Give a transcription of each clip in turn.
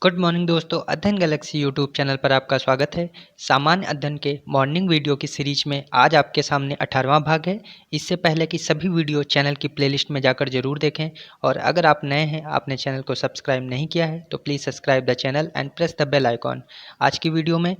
Good morning दोस्तों, अध्ययन Galaxy YouTube channel पर आपका स्वागत है। सामान्य अध्ययन के मॉर्निंग वीडियो की सीरीज में आज आपके सामने 18वां भाग है। इससे पहले कि सभी वीडियो चैनल की प्लेलिस्ट में जाकर जरूर देखें और अगर आप नए हैं, आपने चैनल को सब्सक्राइब नहीं किया है तो please subscribe the channel and press the bell icon. आज की वीडियो में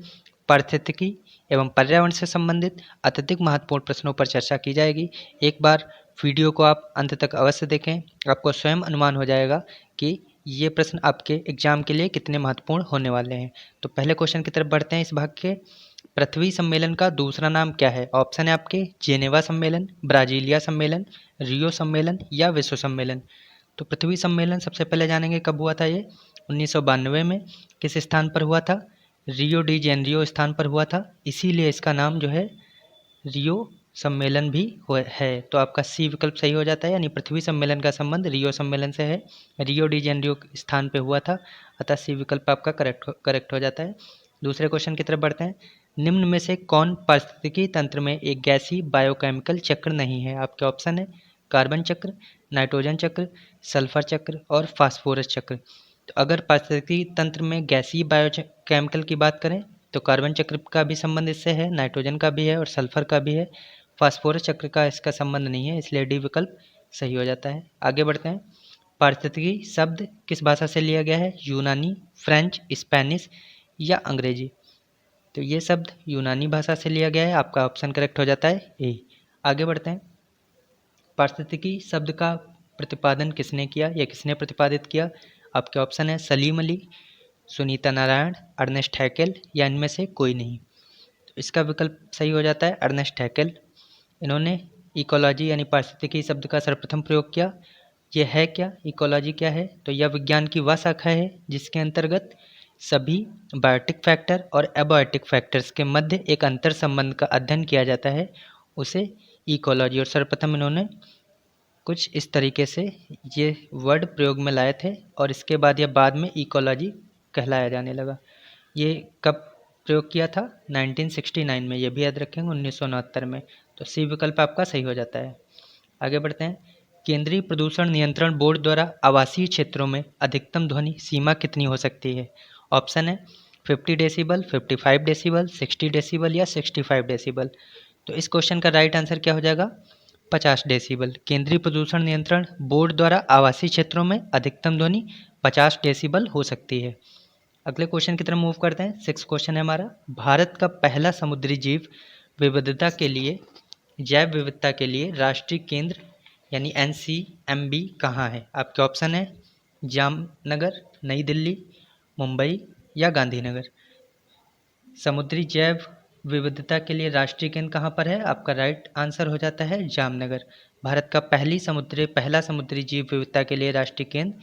पारिस्थितिकी एवं पर्यावरण से संबंधित अत्यधिक महत्वपूर्ण प्रश्नों पर चर्चा की जाएगी। एक बार वीडियो को आप अंत तक अवश्य देखें, आपको स्वयं अनुमान हो जाएगा कि ये प्रश्न आपके एग्जाम के लिए कितने महत्वपूर्ण होने वाले हैं। तो पहले क्वेश्चन की तरफ बढ़ते हैं। इस भाग के पृथ्वी सम्मेलन का दूसरा नाम क्या है? ऑप्शन है आपके जेनेवा सम्मेलन, ब्राजीलिया सम्मेलन, रियो सम्मेलन या विश्व सम्मेलन। तो पृथ्वी सम्मेलन सबसे पहले जानेंगे कब हुआ था ये 1992 में। किस स्थान पर हुआ था? रियो डी जेनरियो स्थान पर हुआ था, इसीलिए इसका नाम जो है रियो सम्मेलन भी है। तो आपका सी विकल्प सही हो जाता है, यानी पृथ्वी सम्मेलन का संबंध रियो सम्मेलन से है। रियो डी जेनरियो स्थान पे हुआ था, अतः सी विकल्प आपका करेक्ट हो जाता है। दूसरे क्वेश्चन की तरफ बढ़ते हैं। निम्न में से कौन पारिस्थितिकी तंत्र में एक गैसीय बायोकेमिकल चक्र नहीं है? आपके ऑप्शन है कार्बन चक्र, नाइट्रोजन चक्र, सल्फर चक्र और फास्फोरस चक्र। तो अगर पारिस्थितिकी तंत्र में गैसीय बायोकेमिकल की बात करें तो कार्बन चक्र का भी संबंध इससे है, नाइट्रोजन का भी है और सल्फर का भी है। फास्फोरस चक्र का इसका संबंध नहीं है, इसलिए डी विकल्प सही हो जाता है। आगे बढ़ते हैं। पारिस्थितिकी शब्द किस भाषा से लिया गया है? यूनानी, फ्रेंच, स्पेनिश या अंग्रेजी। तो ये शब्द यूनानी भाषा से लिया गया है, आपका ऑप्शन करेक्ट हो जाता है ए। आगे बढ़ते हैं। पारिस्थितिकी शब्द का प्रतिपादन किसने किया या किसने प्रतिपादित किया? आपके ऑप्शन है सलीम अली, सुनीता नारायण, अर्नेस्ट हैकेल या इनमें से कोई नहीं। तो इसका विकल्प सही हो जाता है अर्नेस्ट हैकेल। इन्होंने इकोलॉजी यानी पारिस्थितिकी शब्द का सर्वप्रथम प्रयोग किया। ये है क्या? इकोलॉजी क्या है? तो यह विज्ञान की वह शाखा है जिसके अंतर्गत सभी बायोटिक फैक्टर और एबायोटिक फैक्टर्स के मध्य एक अंतर संबंध का अध्ययन किया जाता है, उसे इकोलॉजी। और सर्वप्रथम इन्होंने कुछ इस तरीके से ये वर्ड प्रयोग में लाए थे और इसके बाद यह बाद में इकोलॉजी कहलाया जाने लगा। ये कब प्रयोग किया था? 1969 में, ये भी याद रखेंगे, 1969 में। तो सी विकल्प आपका सही हो जाता है। आगे बढ़ते हैं। केंद्रीय प्रदूषण नियंत्रण बोर्ड द्वारा आवासीय क्षेत्रों में अधिकतम ध्वनि सीमा कितनी हो सकती है? ऑप्शन है 50 डेसिबल, 55 डेसिबल, 60 डेसिबल या 65 डेसिबल। तो इस क्वेश्चन का राइट आंसर क्या हो जाएगा? 50 डेसिबल। केंद्रीय प्रदूषण नियंत्रण बोर्ड द्वारा आवासीय क्षेत्रों में अधिकतम ध्वनि 50 डेसिबल हो सकती है। अगले क्वेश्चन की तरफ मूव करते हैं। 6 क्वेश्चन है हमारा। भारत का पहला समुद्री जीव विविधता के लिए जैव विविधता के लिए राष्ट्रीय केंद्र यानी NCMB कहाँ है? आपके ऑप्शन है जामनगर, नई दिल्ली, मुंबई या गांधीनगर। समुद्री जैव विविधता के लिए राष्ट्रीय केंद्र कहाँ पर है? आपका राइट आंसर हो जाता है जामनगर। भारत का पहला समुद्री जीव विविधता के लिए राष्ट्रीय केंद्र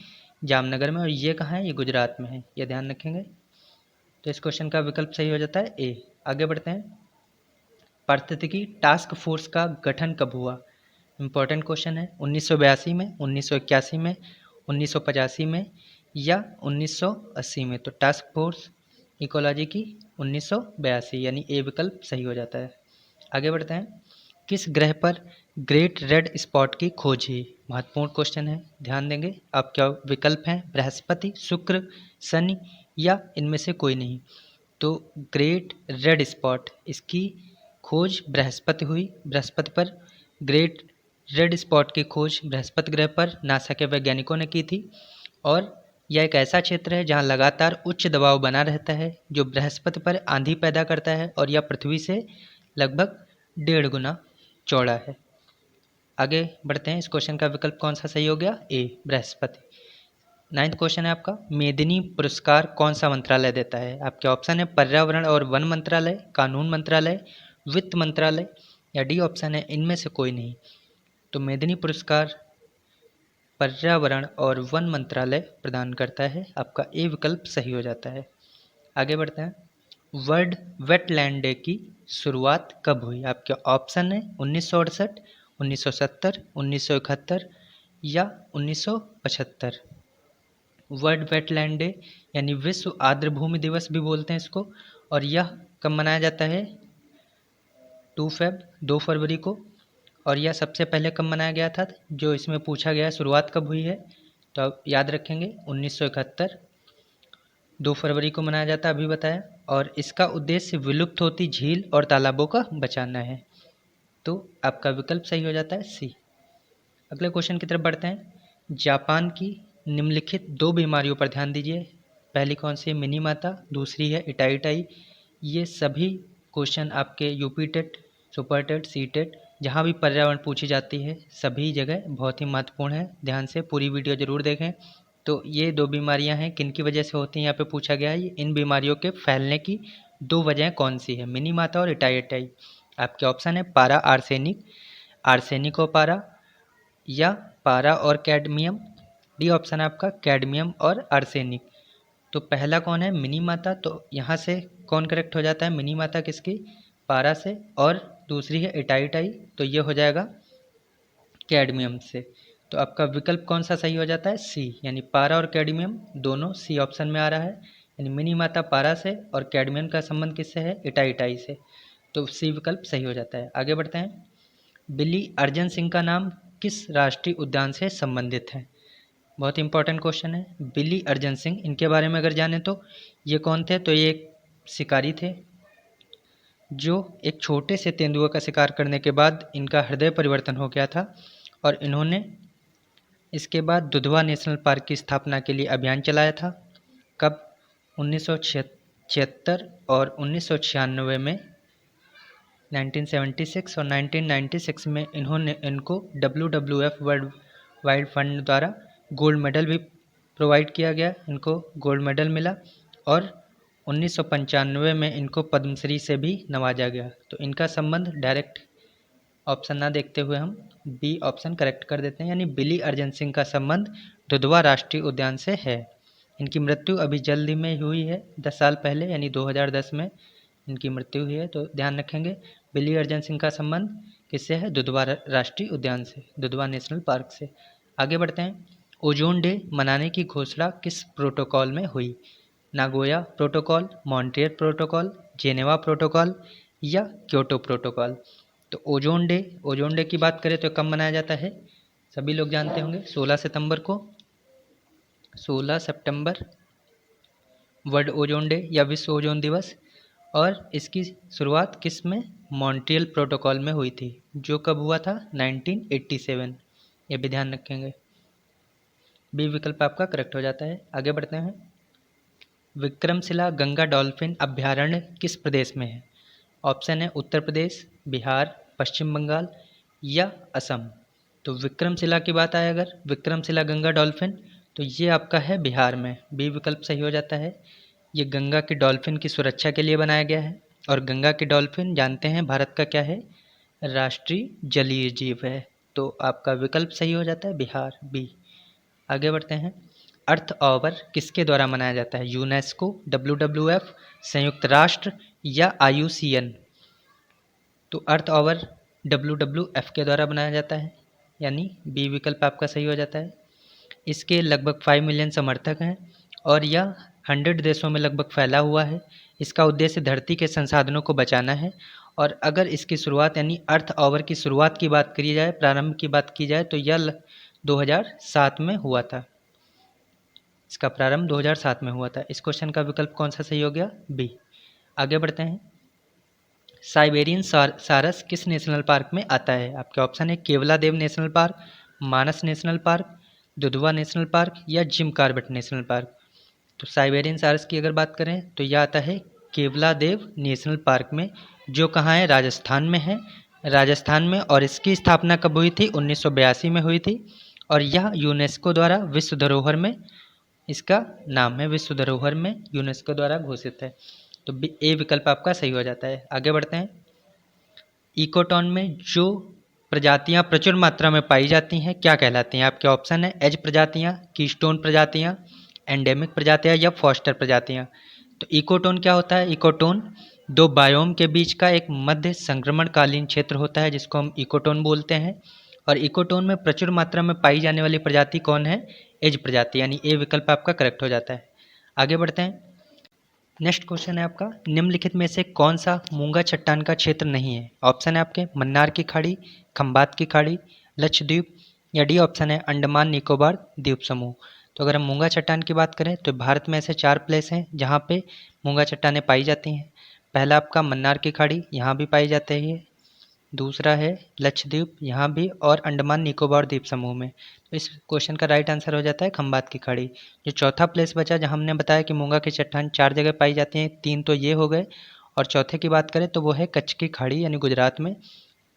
जामनगर में, और ये कहाँ है? ये गुजरात में है, ये ध्यान रखेंगे। तो इस क्वेश्चन का विकल्प सही हो जाता है ए। आगे बढ़ते हैं। पारिस्थितिकी टास्क फोर्स का गठन कब हुआ? इम्पोर्टेंट क्वेश्चन है। 1982 में, 1981 में, 1985 में या 1980 में। तो टास्क फोर्स इकोलॉजी की 1982, यानी ए विकल्प सही हो जाता है। आगे बढ़ते हैं। किस ग्रह पर ग्रेट रेड स्पॉट की खोज हुई? महत्वपूर्ण क्वेश्चन है, ध्यान देंगे। आपके विकल्प हैं बृहस्पति, शुक्र, शनि या इनमें से कोई नहीं। तो ग्रेट रेड स्पॉट, इसकी खोज बृहस्पति हुई। बृहस्पति पर ग्रेट रेड स्पॉट की खोज बृहस्पति ग्रह पर नासा के वैज्ञानिकों ने की थी, और यह एक ऐसा क्षेत्र है जहां लगातार उच्च दबाव बना रहता है जो बृहस्पति पर आंधी पैदा करता है, और यह पृथ्वी से लगभग 1.5 गुना चौड़ा है। आगे बढ़ते हैं। इस क्वेश्चन का विकल्प कौन सा सही हो गया? ए, बृहस्पति। 9th क्वेश्चन है आपका। मेदिनी पुरस्कार कौन सा मंत्रालय देता है? आपके ऑप्शन है पर्यावरण और वन मंत्रालय, कानून मंत्रालय, वित्त मंत्रालय या डी ऑप्शन है इनमें से कोई नहीं। तो मेदिनी पुरस्कार पर्यावरण और वन मंत्रालय प्रदान करता है, आपका ए विकल्प सही हो जाता है। आगे बढ़ते हैं। वर्ल्ड वेटलैंड डे की शुरुआत कब हुई? आपके ऑप्शन है 1968, 1970, 1971 या 1975। वर्ल्ड वेटलैंड डे यानी विश्व आर्द्र भूमि दिवस भी बोलते हैं इसको, और यह कब मनाया जाता है? 2 फरवरी को। और यह सबसे पहले कब मनाया गया था? जो इसमें पूछा गया है शुरुआत कब हुई है, तो आप याद रखेंगे 1971। 2 फरवरी को मनाया जाता है, अभी बताया, और इसका उद्देश्य विलुप्त होती झील और तालाबों का बचाना है। तो आपका विकल्प सही हो जाता है सी। अगले क्वेश्चन की तरफ बढ़ते हैं। जापान की निम्नलिखित 2 बीमारियों पर ध्यान दीजिए। पहली कौन सी है? मिनीमाता, दूसरी है इटाई। ये सभी क्वेश्चन आपके UP TET, super TET, C TET, जहाँ भी पर्यावरण पूछी जाती है सभी जगह बहुत ही महत्वपूर्ण है। ध्यान से पूरी वीडियो ज़रूर देखें। तो ये 2 बीमारियां हैं, किन की वजह से होती हैं यहाँ पे पूछा गया है। इन बीमारियों के फैलने की 2 वजह कौन सी है? मिनीमाता और इटाई। आपके ऑप्शन है पारा आर्सेनिक, आर्सेनिकोपारा, या पारा और कैडमियम। डी ऑप्शन है आपका कैडमियम और आर्सेनिक। तो पहला कौन है? मिनीमाता। तो यहाँ से कौन करेक्ट हो जाता है? मिनीमाता किसकी? पारा से। और दूसरी है इटाई, तो ये हो जाएगा कैडमियम से। तो आपका विकल्प कौन सा सही हो जाता है? सी, यानी पारा और कैडमियम दोनों सी ऑप्शन में आ रहा है। यानी मिनीमाता पारा से और कैडमियम का संबंध किससे है? इटाई से। तो सी विकल्प सही हो जाता है। आगे बढ़ते हैं। बिली अर्जन सिंह का नाम किस राष्ट्रीय उद्यान से संबंधित है? बहुत इंपॉर्टेंट क्वेश्चन है। बिली अर्जन सिंह, इनके बारे में अगर जाने तो ये कौन थे? तो ये एक शिकारी थे जो एक छोटे से तेंदुए का शिकार करने के बाद इनका हृदय परिवर्तन हो गया था, और इन्होंने इसके बाद दुधवा नेशनल पार्क की स्थापना के लिए अभियान चलाया था। कब? 1976 और 1996 में, 1976 और 1996 में इन्होंने इनको WWF वर्ल्ड वाइड फंड द्वारा गोल्ड मेडल भी प्रोवाइड किया गया, इनको गोल्ड मेडल मिला। और 1995 में इनको पद्मश्री से भी नवाजा गया। तो इनका संबंध डायरेक्ट ऑप्शन ना देखते हुए हम बी ऑप्शन करेक्ट कर देते हैं, यानी बिली अर्जन सिंह का संबंध दुधवा राष्ट्रीय उद्यान से है। इनकी मृत्यु अभी जल्द ही में हुई है, 10 साल पहले, यानी 2010 में इनकी मृत्यु हुई है। तो ध्यान रखेंगे बिली अर्जन सिंह का संबंध किससे है? दुधवा राष्ट्रीय उद्यान से, दुधवा नेशनल पार्क से। आगे बढ़ते हैं। ओजोन डे मनाने की घोषणा किस प्रोटोकॉल में हुई? Nagoya protocol, Montreal protocol, Geneva protocol, या क्योटो प्रोटोकॉल। तो ओजोन डे की बात करें तो कब मनाया जाता है? सभी लोग जानते होंगे, 16 सितंबर को। 16 सितंबर वर्ल्ड ओजोन डे या विश्व ओजोन दिवस। और इसकी शुरुआत किस में? मॉन्ट्रियल प्रोटोकॉल में हुई थी, जो कब हुआ था? 1987। ये भी ध्यान रखेंगे। बी विकल्प आपका करेक्ट हो जाता है। आगे बढ़ते हैं। विक्रमशिला गंगा डॉल्फिन अभयारण्य किस प्रदेश में है? ऑप्शन है उत्तर प्रदेश, बिहार, पश्चिम बंगाल, या असम। तो विक्रमशिला की बात आए अगर, विक्रमशिला गंगा डॉल्फिन, तो ये आपका है बिहार में। बी विकल्प सही हो जाता है। ये गंगा की डॉल्फिन की सुरक्षा के लिए बनाया गया है, और गंगा की डॉल्फिन जानते हैं भारत का क्या है? राष्ट्रीय जलीय जीव है। तो आपका विकल्प सही हो जाता है बिहार, बी। आगे बढ़ते हैं। अर्थ आवर किसके द्वारा मनाया जाता है? यूनेस्को, WWF, संयुक्त राष्ट्र, या IUCN। तो अर्थ आवर WWF के द्वारा बनाया जाता है, यानी बी विकल्प आपका सही हो जाता है। इसके लगभग 5 मिलियन समर्थक हैं, और यह 100 देशों में लगभग फैला हुआ है। इसका उद्देश्य धरती के संसाधनों को बचाना है। और अगर इसकी शुरुआत, यानी अर्थ आवर की शुरुआत की बात करी जाए, प्रारंभ की बात की जाए, तो यह 2007 में हुआ था। इसका प्रारंभ 2007 में हुआ था। इस क्वेश्चन का विकल्प कौन सा सही हो गया? बी। आगे बढ़ते हैं। साइबेरियन सारस किस नेशनल पार्क में आता है? आपके ऑप्शन है Keoladeo national park, Manas national park, Dudhwa national park, या जिम कॉर्बेट नेशनल पार्क। तो साइबेरियन सारस की अगर बात करें तो यह आता है केवलादेव नेशनल पार्क में, जो कहाँ है? राजस्थान में है, राजस्थान में। और इसकी स्थापना कब हुई थी? 1982 में हुई थी। और यह यूनेस्को द्वारा विश्व धरोहर में, इसका नाम है विश्व धरोहर में, यूनेस्को द्वारा घोषित है। तो ए विकल्प आपका सही हो जाता है। आगे बढ़ते हैं। इकोटॉन में जो प्रजातियां प्रचुर मात्रा में पाई जाती हैं क्या कहलाती हैं? आपके ऑप्शन है एज प्रजातियां, कीस्टोन प्रजातियां, एंडेमिक प्रजातियां, या फॉस्टर प्रजातियां। तो इकोटोन क्या होता है? इकोटोन 2 बायोम के बीच का एक मध्य संक्रमणकालीन क्षेत्र होता है, जिसको हम इकोटोन बोलते हैं। और इकोटोन में प्रचुर मात्रा में पाई जाने वाली प्रजाति कौन है? एज प्रजाति, यानी ए विकल्प आपका करेक्ट हो जाता है। आगे बढ़ते हैं। नेक्स्ट क्वेश्चन है आपका, निम्नलिखित में से कौन सा मूंगा चट्टान का क्षेत्र नहीं है? ऑप्शन है आपके मन्नार की खाड़ी, खंबात की खाड़ी, लक्षद्वीप, या डी ऑप्शन है अंडमान निकोबार द्वीप समूह। तो अगर हम मूंगा चट्टान की बात करें तो भारत में ऐसे 4 प्लेस हैं जहाँ पे मूंगा चट्टानें पाई जाती हैं। पहला आपका मन्नार की खाड़ी, यहाँ भी पाई जाते हैं ये। दूसरा है लक्षद्वीप, यहाँ भी, और अंडमान निकोबार द्वीप समूह में। तो इस क्वेश्चन का राइट आंसर हो जाता है खंबात की खाड़ी। जो चौथा प्लेस बचा, जहाँ हमने बताया कि मूंगा की चट्टान 4 जगह पाई जाती हैं, 3 तो ये हो गए, और चौथे की बात करें तो वो है कच्छ की खाड़ी यानी गुजरात में,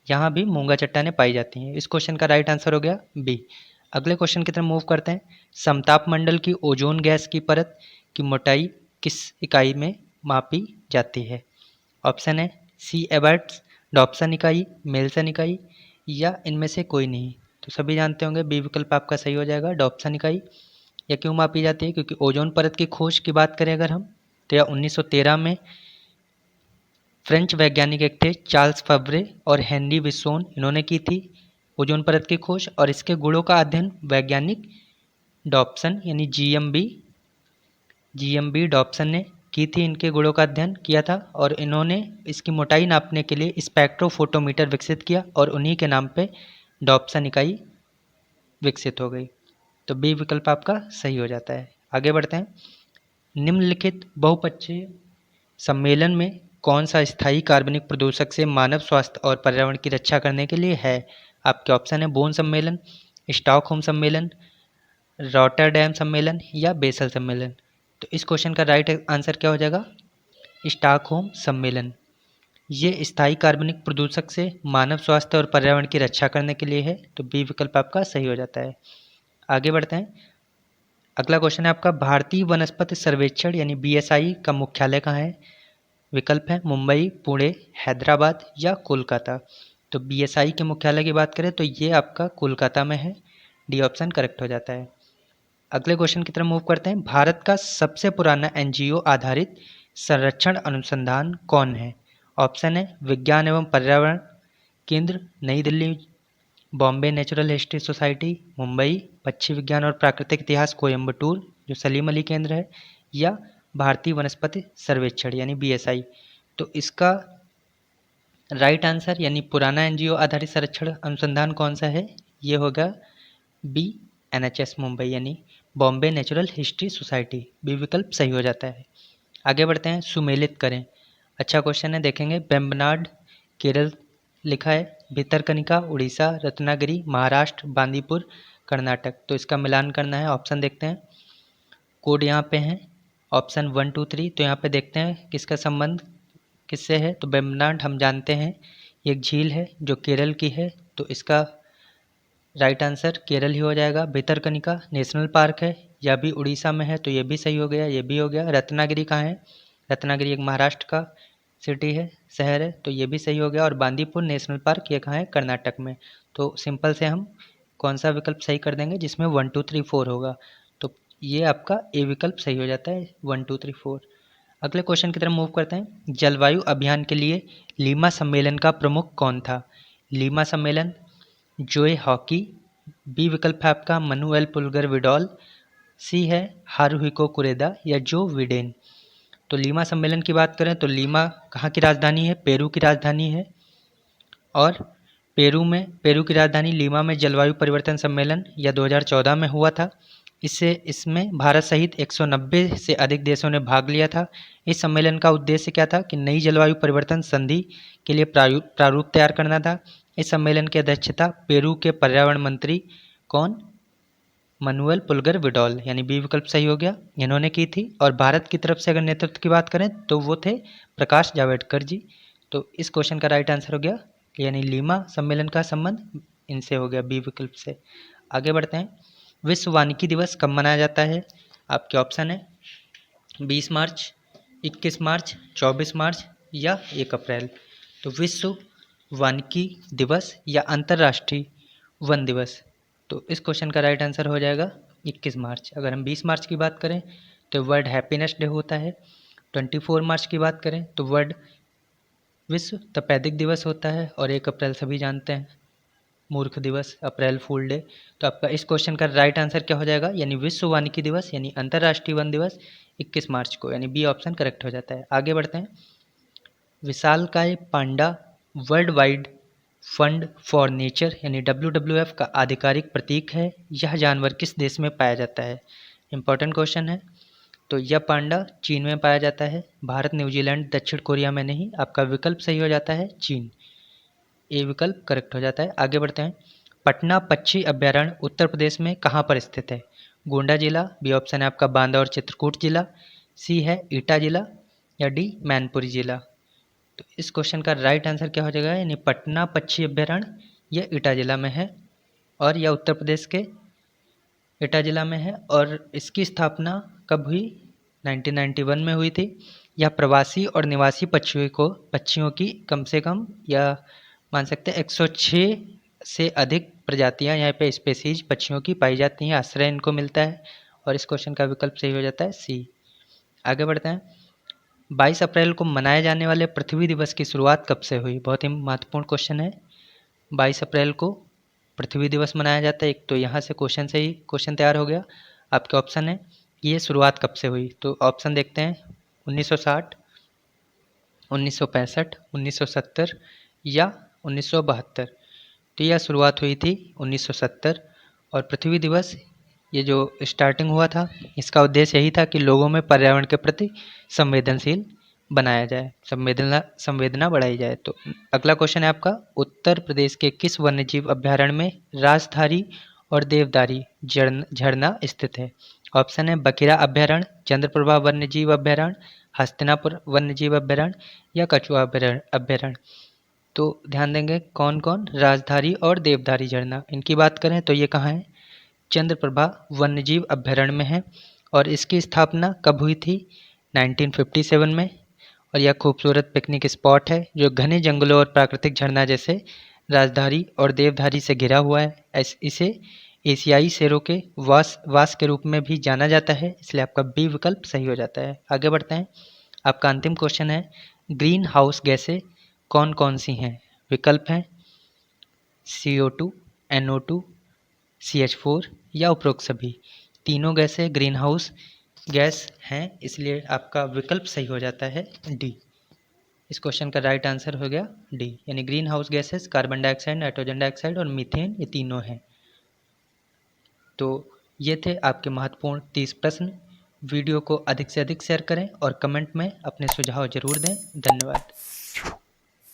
यहाँ भी मूंगा चट्टानें पाई जाती हैं। इस क्वेश्चन का राइट आंसर हो गया बी। अगले क्वेश्चन की तरफ मूव करते हैं। समताप मंडल की ओजोन गैस की परत की मोटाई किस इकाई में मापी जाती है? ऑप्शन है सी एबर्ट्स, डॉप्सन इकाई, मेल्सन इकाई, या इनमें से कोई नहीं। तो सभी जानते होंगे बी विकल्प आपका सही हो जाएगा, डॉप्सन इकाई। या क्यों मापी जाती है? क्योंकि ओजोन परत की खोज की बात करें अगर हम, तो यह 1913 में फ्रेंच वैज्ञानिक एक थे चार्ल्स फब्रे और हेनरी विस्सोन, इन्होंने की थी ओजोन परत की खोज। और इसके गुणों का अध्ययन वैज्ञानिक डॉप्सन यानी जीएमबी डॉप्सन ने की थी, इनके गुणों का अध्ययन किया था, और इन्होंने इसकी मोटाई नापने के लिए स्पेक्ट्रोफोटोमीटर विकसित किया, और उन्हीं के नाम पे डॉप्सन इकाई विकसित हो गई। तो बी विकल्प आपका सही हो जाता है। आगे बढ़ते हैं। निम्नलिखित बहुपक्षीय सम्मेलन में कौन सा स्थायी कार्बनिक प्रदूषक से मानव स्वास्थ्य और पर्यावरण की रक्षा करने के लिए है? आपके ऑप्शन है बोन सम्मेलन, स्टॉकहोम सम्मेलन, रॉटरडैम सम्मेलन, या बेसल सम्मेलन। तो इस क्वेश्चन का राइट आंसर क्या हो जाएगा? स्टॉकहोम सम्मेलन। ये स्थायी कार्बनिक प्रदूषक से मानव स्वास्थ्य और पर्यावरण की रक्षा करने के लिए है। तो बी विकल्प आपका सही हो जाता है। आगे बढ़ते हैं। अगला क्वेश्चन है आपका, भारतीय वनस्पति सर्वेक्षण यानी बीएसआई का मुख्यालय कहाँ है? विकल्प है मुंबई, पुणे, हैदराबाद, या कोलकाता। तो बीएसआई के मुख्यालय की बात करें तो ये आपका कोलकाता में है। डी ऑप्शन करेक्ट हो जाता है। अगले क्वेश्चन की तरफ मूव करते हैं। भारत का सबसे पुराना एनजीओ आधारित संरक्षण अनुसंधान कौन है? ऑप्शन है विज्ञान एवं पर्यावरण केंद्र नई Delhi, Bombay natural history society Mumbai, पक्षी विज्ञान और प्राकृतिक इतिहास कोयम्बटूर जो सलीम अली केंद्र है, या भारतीय वनस्पति सर्वेक्षण यानी बीएसआई। तो इसका राइट आंसर यानी पुराना एनजीओ आधारित संरक्षण अनुसंधान कौन सा है? ये होगा बी एनएचएस मुंबई यानी Bombay natural history society. B विकल्प सही हो जाता है। आगे बढ़ते हैं। सुमेलित करें। अच्छा क्वेश्चन है, देखेंगे। बेम्बनाड केरल लिखा है, भितरकनिका उड़ीसा, रत्नागिरी महाराष्ट्र, बांदीपुर कर्नाटक। तो इसका मिलान करना है। ऑप्शन देखते हैं। कोड यहाँ पे हैं ऑप्शन 1 2 3। तो यहाँ पे देखते हैं किसका संबंध किससे है। तो बेम्बनाड हम जानते हैं ये एक झील है जो केरल की है, तो इसका राइट आंसर केरल ही हो जाएगा। भितरकनिका नेशनल पार्क है, यह भी उड़ीसा में है, तो ये भी सही हो गया, ये भी हो गया। रत्नागिरी कहाँ है? रत्नागिरी एक महाराष्ट्र का सिटी है, शहर है, तो ये भी सही हो गया। और बांदीपुर नेशनल पार्क ये कहाँ है? कर्नाटक में। तो सिंपल से हम कौन सा विकल्प सही कर देंगे जिसमें 1 2 3 4 होगा? तो ये आपका ए विकल्प सही हो जाता है, 1 2 3 4। अगले क्वेश्चन की तरफ मूव करते हैं। जलवायु अभियान के लिए लीमा सम्मेलन का प्रमुख कौन था? लीमा सम्मेलन जोए हॉकी, बी विकल्प है आपका मनुएल पुलगर विडॉल, सी है हारुहिको कुरेदा, या जो विडेन। तो लीमा सम्मेलन की बात करें तो लीमा कहाँ की राजधानी है? पेरू की राजधानी है। और पेरू की राजधानी लीमा में जलवायु परिवर्तन सम्मेलन यह 2014 में हुआ था। इसमें भारत सहित 190 से अधिक देशों ने भाग लिया था। इस सम्मेलन का उद्देश्य क्या था? कि नई जलवायु परिवर्तन संधि के लिए प्रारूप तैयार करना था। इस सम्मेलन की अध्यक्षता पेरू के पर्यावरण मंत्री कौन? मनुएल पुलगर विडॉल यानी बी विकल्प सही हो गया, इन्होंने की थी। और भारत की तरफ से अगर नेतृत्व की बात करें तो वो थे प्रकाश जावड़ेकर जी। तो इस क्वेश्चन का राइट आंसर हो गया यानी लीमा सम्मेलन का संबंध इनसे हो गया, बी विकल्प से। आगे बढ़ते हैं। विश्व वानिकी दिवस कब मनाया जाता है? आपके ऑप्शन है 20 मार्च, 21 मार्च, 24 मार्च, या 1 अप्रैल। तो विश्व वानिकी दिवस या अंतर्राष्ट्रीय वन दिवस, तो इस क्वेश्चन का राइट आंसर हो जाएगा 21 मार्च। अगर हम 20 मार्च की बात करें तो वर्ल्ड हैप्पीनेस डे होता है। 24 मार्च की बात करें तो वर्ल्ड विश्व तपेदिक दिवस होता है। और 1 अप्रैल सभी जानते हैं मूर्ख दिवस, अप्रैल फूल डे। तो आपका इस क्वेश्चन का राइट आंसर क्या हो जाएगा? यानी विश्व वानिकी दिवस यानी अंतर्राष्ट्रीय वन दिवस 21 मार्च को, यानी बी ऑप्शन करेक्ट हो जाता है। आगे बढ़ते हैं। विशालकाय panda world wide fund for nature यानी WWF का आधिकारिक प्रतीक है। यह जानवर किस देश में पाया जाता है? इम्पोर्टेंट क्वेश्चन है। तो यह पांडा चीन में पाया जाता है। भारत, न्यूजीलैंड, दक्षिण कोरिया में नहीं। आपका विकल्प सही हो जाता है चीन। ए विकल्प करेक्ट हो जाता है। आगे बढ़ते हैं। पटना पक्षी अभ्यारण्य उत्तर प्रदेश में कहाँ पर स्थित है? गोंडा जिला, बी ऑप्शन है आपका बांदा और चित्रकूट जिला, सी है एटा जिला, या डी मैनपुरी जिला। तो इस क्वेश्चन का राइट आंसर क्या हो जाएगा? यानी पटना पक्षी अभ्यारण्य यह एटा जिला में है और यह उत्तर प्रदेश के एटा जिला में है। और इसकी स्थापना कब हुई? 1991 में हुई थी। यह प्रवासी और निवासी पक्षियों की कम से कम या मान सकते हैं 106 से अधिक प्रजातियां यहाँ पे स्पेसीज पक्षियों की पाई जाती हैं। आश्रय इनको मिलता है और इस क्वेश्चन का विकल्प सही हो जाता है सी। आगे बढ़ते हैं। 22 अप्रैल को मनाए जाने वाले पृथ्वी दिवस की शुरुआत कब से हुई? बहुत ही महत्वपूर्ण क्वेश्चन है। 22 अप्रैल को पृथ्वी दिवस मनाया जाता है। एक तो यहाँ से क्वेश्चन से ही क्वेश्चन तैयार हो गया। आपके ऑप्शन है कि ये शुरुआत कब से हुई। तो ऑप्शन देखते हैं 1960, 1965, 1970 या 1972। तो यह शुरुआत हुई थी 1970। और पृथ्वी दिवस ये जो स्टार्टिंग हुआ था इसका उद्देश्य यही था कि लोगों में पर्यावरण के प्रति संवेदनशील बनाया जाए, संवेदना बढ़ाई जाए। तो अगला क्वेश्चन है आपका, उत्तर प्रदेश के किस वन्यजीव अभ्यारण्य में राजधारी और देवदारी झरना स्थित है? ऑप्शन है बखिरा अभ्यारण्य, चंद्रप्रभा वन्यजीव अभ्यारण्य, हस्तिनापुर वन्यजीव अभ्यारण्य या कछुआ अभ्यारण्य। तो ध्यान देंगे कौन कौन? राजधारी और देवदारी झरना। इनकी बात करें तो ये कहाँ है? चंद्रप्रभा वन्यजीव अभ्यारण्य में है। और इसकी स्थापना कब हुई थी? 1957 में। और यह खूबसूरत पिकनिक स्पॉट है जो घने जंगलों और प्राकृतिक झरना जैसे राजधारी और देवधारी से घिरा हुआ है। इसे एशियाई शेरों के वास के रूप में भी जाना जाता है, इसलिए आपका बी विकल्प सही हो जाता है। आगे बढ़ते हैं। आपका अंतिम क्वेश्चन है, ग्रीन हाउस गैसें कौन कौन सी हैं? विकल्प हैं CO2, NO2, CH4 या उपरोक्त सभी। तीनों गैसें ग्रीन हाउस गैस हैं, इसलिए आपका विकल्प सही हो जाता है डी। इस क्वेश्चन का राइट आंसर हो गया डी, यानी green house gases carbon dioxide, nitrogen dioxide और मीथेन, ये तीनों हैं। तो ये थे आपके महत्वपूर्ण 30 प्रश्न। वीडियो को अधिक से अधिक शेयर करें और कमेंट में अपने सुझाव जरूर दें। धन्यवाद।